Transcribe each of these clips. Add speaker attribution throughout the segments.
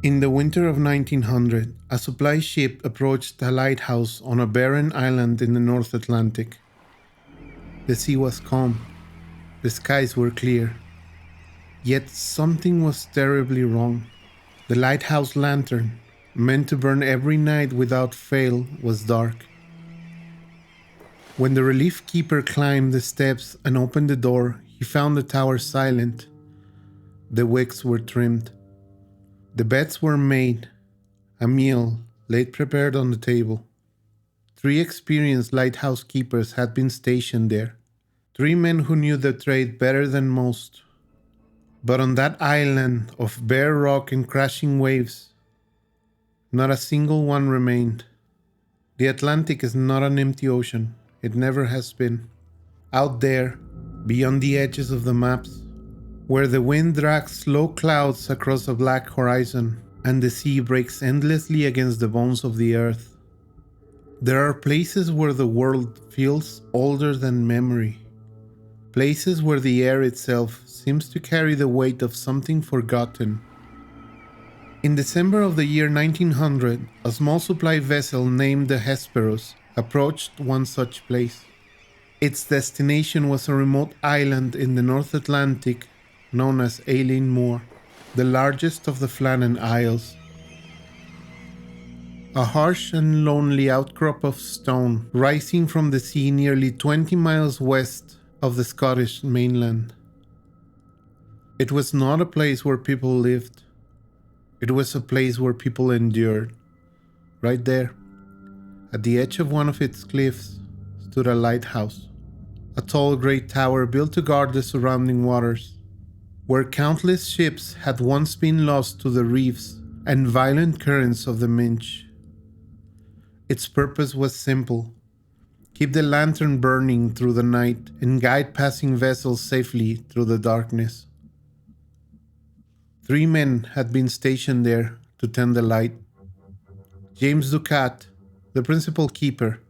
Speaker 1: In the winter of 1900, a supply ship approached a lighthouse on a barren island in the North Atlantic. The sea was calm, the skies were clear, yet something was terribly wrong. The lighthouse lantern, meant to burn every night without fail, was dark. When the relief keeper climbed the steps and opened the door, he found the tower silent. The wicks were trimmed. The beds were made, a meal laid prepared on the table. 3 experienced lighthouse keepers had been stationed there, 3 men who knew the trade better than most. But on that island of bare rock and crashing waves, not a single one remained. The Atlantic is not an empty ocean. It never has been. Out there, beyond the edges of the maps, where the wind drags slow clouds across a black horizon and the sea breaks endlessly against the bones of the earth, there are places where the world feels older than memory. Places where the air itself seems to carry the weight of something forgotten. In December of the year 1900, a small supply vessel named the Hesperus approached one such place. Its destination was a remote island in the North Atlantic known as Eilean Moor, the largest of the Flannan Isles. A harsh and lonely outcrop of stone rising from the sea nearly 20 miles west of the Scottish mainland. It was not a place where people lived. It was a place where people endured. Right there, at the edge of one of its cliffs, stood a lighthouse, a tall grey tower built to guard the surrounding waters, where countless ships had once been lost to the reefs and violent currents of the Minch. Its purpose was simple: keep the lantern burning through the night and guide passing vessels safely through the darkness. 3 men had been stationed there to tend the light: James Ducat, the principal keeper;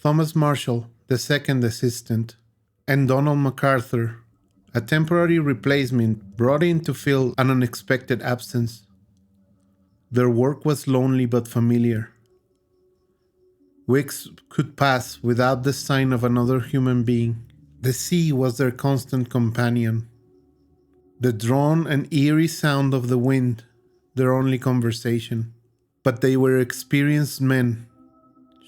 Speaker 1: Thomas Marshall, the second assistant; and Donald MacArthur, a temporary replacement brought in to fill an unexpected absence. Their work was lonely but familiar. Weeks could pass without the sign of another human being. The sea was their constant companion. The drawn and eerie sound of the wind, their only conversation. But they were experienced men,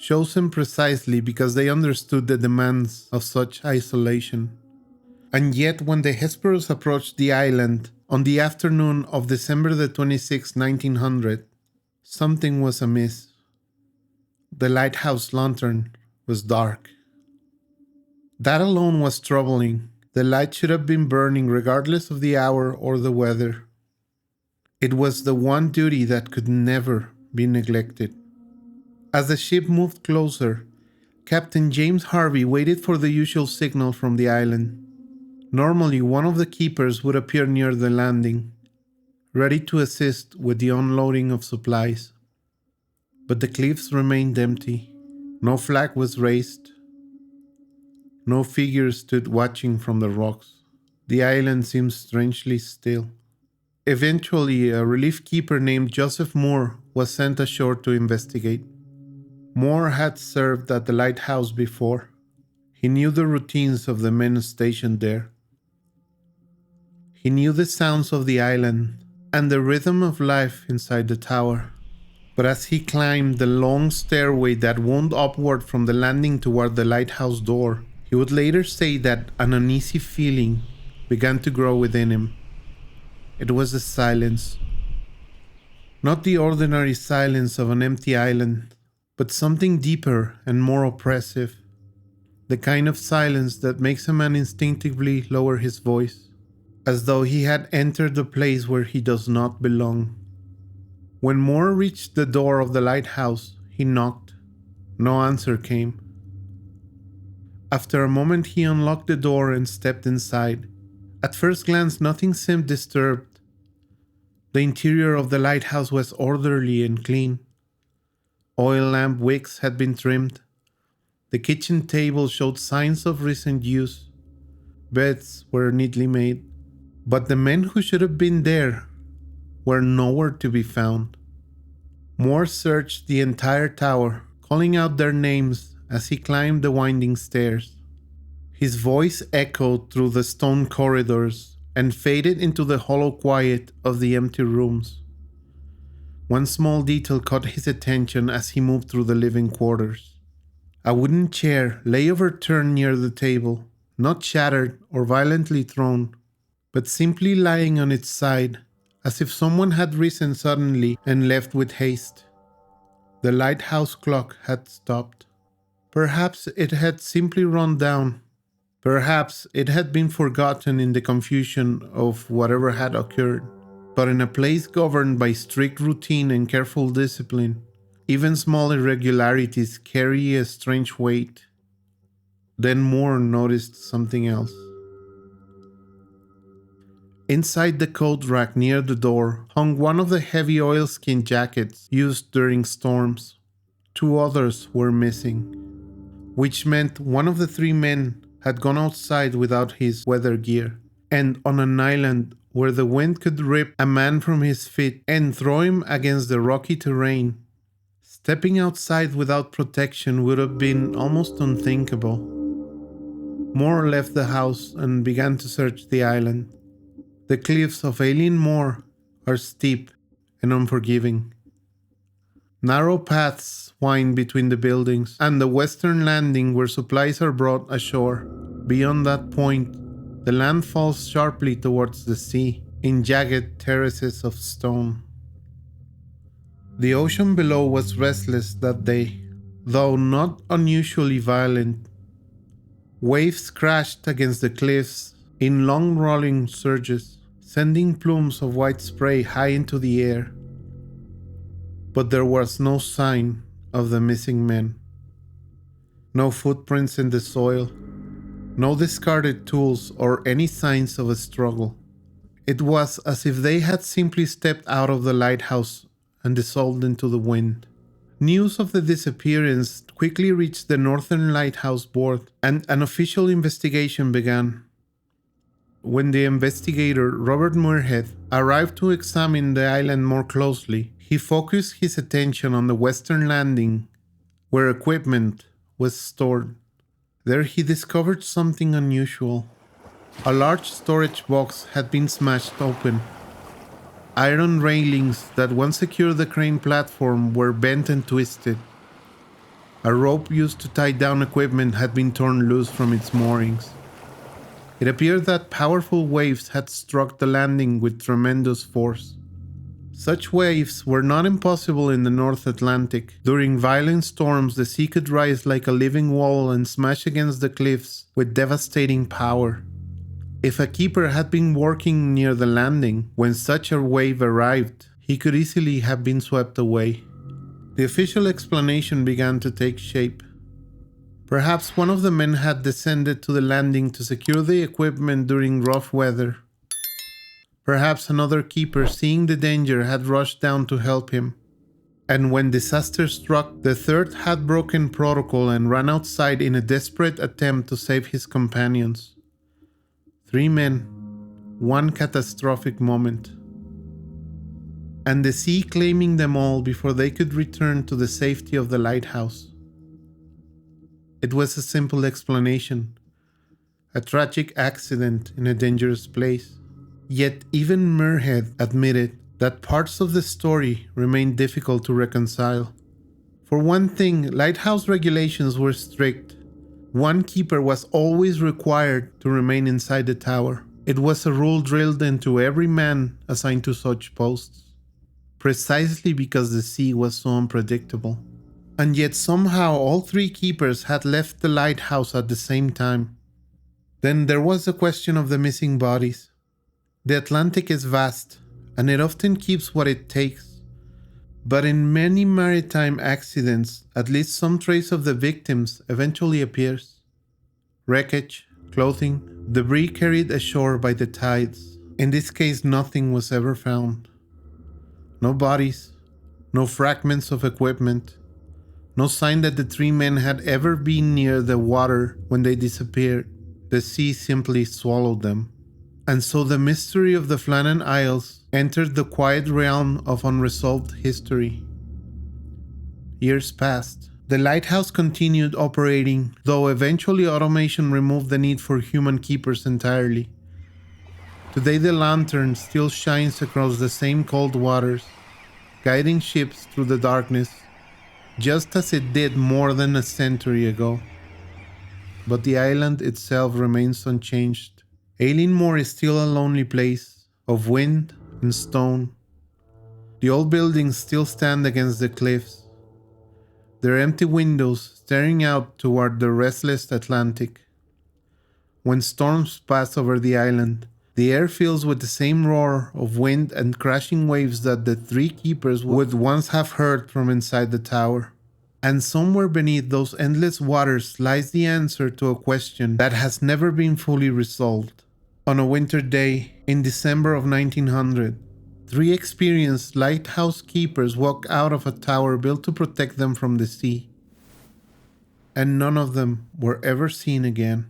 Speaker 1: chosen precisely because they understood the demands of such isolation. And yet when the Hesperus approached the island on the afternoon of December the 26th, 1900, something was amiss. The lighthouse lantern was dark. That alone was troubling. The light should have been burning regardless of the hour or the weather. It was the one duty that could never be neglected. As the ship moved closer, Captain James Harvey waited for the usual signal from the island. Normally, one of the keepers would appear near the landing, ready to assist with the unloading of supplies. But the cliffs remained empty. No flag was raised. No figure stood watching from the rocks. The island seemed strangely still. Eventually, a relief keeper named Joseph Moore was sent ashore to investigate. Moore had served at the lighthouse before. He knew the routines of the men stationed there. He knew the sounds of the island and the rhythm of life inside the tower. But as he climbed the long stairway that wound upward from the landing toward the lighthouse door, he would later say that an uneasy feeling began to grow within him. It was the silence. Not the ordinary silence of an empty island, but something deeper and more oppressive. The kind of silence that makes a man instinctively lower his voice, as though he had entered the place where he does not belong. When Moore reached the door of the lighthouse, he knocked. No answer came. After a moment, he unlocked the door and stepped inside. At first glance, nothing seemed disturbed. The interior of the lighthouse was orderly and clean. Oil lamp wicks had been trimmed. The kitchen table showed signs of recent use. Beds were neatly made. But the men who should have been there were nowhere to be found. Moore searched the entire tower, calling out their names as he climbed the winding stairs. His voice echoed through the stone corridors and faded into the hollow quiet of the empty rooms. One small detail caught his attention as he moved through the living quarters. A wooden chair lay overturned near the table, not shattered or violently thrown, but simply lying on its side, as if someone had risen suddenly and left with haste. The lighthouse clock had stopped. Perhaps it had simply run down. Perhaps it had been forgotten in the confusion of whatever had occurred. But in a place governed by strict routine and careful discipline, even small irregularities carry a strange weight. Then Moore noticed something else. Inside the coat rack near the door hung one of the heavy oilskin jackets used during storms. 2 others were missing, which meant one of the 3 men had gone outside without his weather gear, and on an island where the wind could rip a man from his feet and throw him against the rocky terrain. Stepping outside without protection would have been almost unthinkable. Moore left the house and began to search the island. The cliffs of Alien Moor are steep and unforgiving. Narrow paths wind between the buildings and the western landing where supplies are brought ashore. Beyond that point, the land falls sharply towards the sea in jagged terraces of stone. The ocean below was restless that day, though not unusually violent. Waves crashed against the cliffs in long rolling surges, sending plumes of white spray high into the air. But there was no sign of the missing men. No footprints in the soil, no discarded tools or any signs of a struggle. It was as if they had simply stepped out of the lighthouse and dissolved into the wind. News of the disappearance quickly reached the Northern Lighthouse Board, and an official investigation began. When the investigator, Robert Muirhead, arrived to examine the island more closely, he focused his attention on the western landing, where equipment was stored. There he discovered something unusual. A large storage box had been smashed open. Iron railings that once secured the crane platform were bent and twisted. A rope used to tie down equipment had been torn loose from its moorings. It appeared that powerful waves had struck the landing with tremendous force. Such waves were not impossible in the North Atlantic. During violent storms, the sea could rise like a living wall and smash against the cliffs with devastating power. If a keeper had been working near the landing when such a wave arrived, he could easily have been swept away. The official explanation began to take shape. Perhaps one of the men had descended to the landing to secure the equipment during rough weather. Perhaps another keeper, seeing the danger, had rushed down to help him. And when disaster struck, the third had broken protocol and ran outside in a desperate attempt to save his companions. 3 men, one catastrophic moment. And the sea claiming them all before they could return to the safety of the lighthouse. It was a simple explanation. A tragic accident in a dangerous place. Yet even Muirhead admitted that parts of the story remained difficult to reconcile. For one thing, lighthouse regulations were strict. One keeper was always required to remain inside the tower. It was a rule drilled into every man assigned to such posts, precisely because the sea was so unpredictable. And yet somehow all 3 keepers had left the lighthouse at the same time. Then there was the question of the missing bodies. The Atlantic is vast, and it often keeps what it takes. But in many maritime accidents, at least some trace of the victims eventually appears. Wreckage, clothing, debris carried ashore by the tides. In this case, nothing was ever found. No bodies, no fragments of equipment, no sign that the 3 men had ever been near the water when they disappeared. The sea simply swallowed them. And so the mystery of the Flannan Isles entered the quiet realm of unresolved history. Years passed. The lighthouse continued operating, though eventually automation removed the need for human keepers entirely. Today the lantern still shines across the same cold waters, guiding ships through the darkness, just as it did more than a century ago. But the island itself remains unchanged. Ailinmore is still a lonely place of wind and stone. The old buildings still stand against the cliffs, their empty windows staring out toward the restless Atlantic. When storms pass over the island, the air fills with the same roar of wind and crashing waves that the three keepers would once have heard from inside the tower. And somewhere beneath those endless waters lies the answer to a question that has never been fully resolved. On a winter day in December of 1900, 3 experienced lighthouse keepers walked out of a tower built to protect them from the sea. And none of them were ever seen again.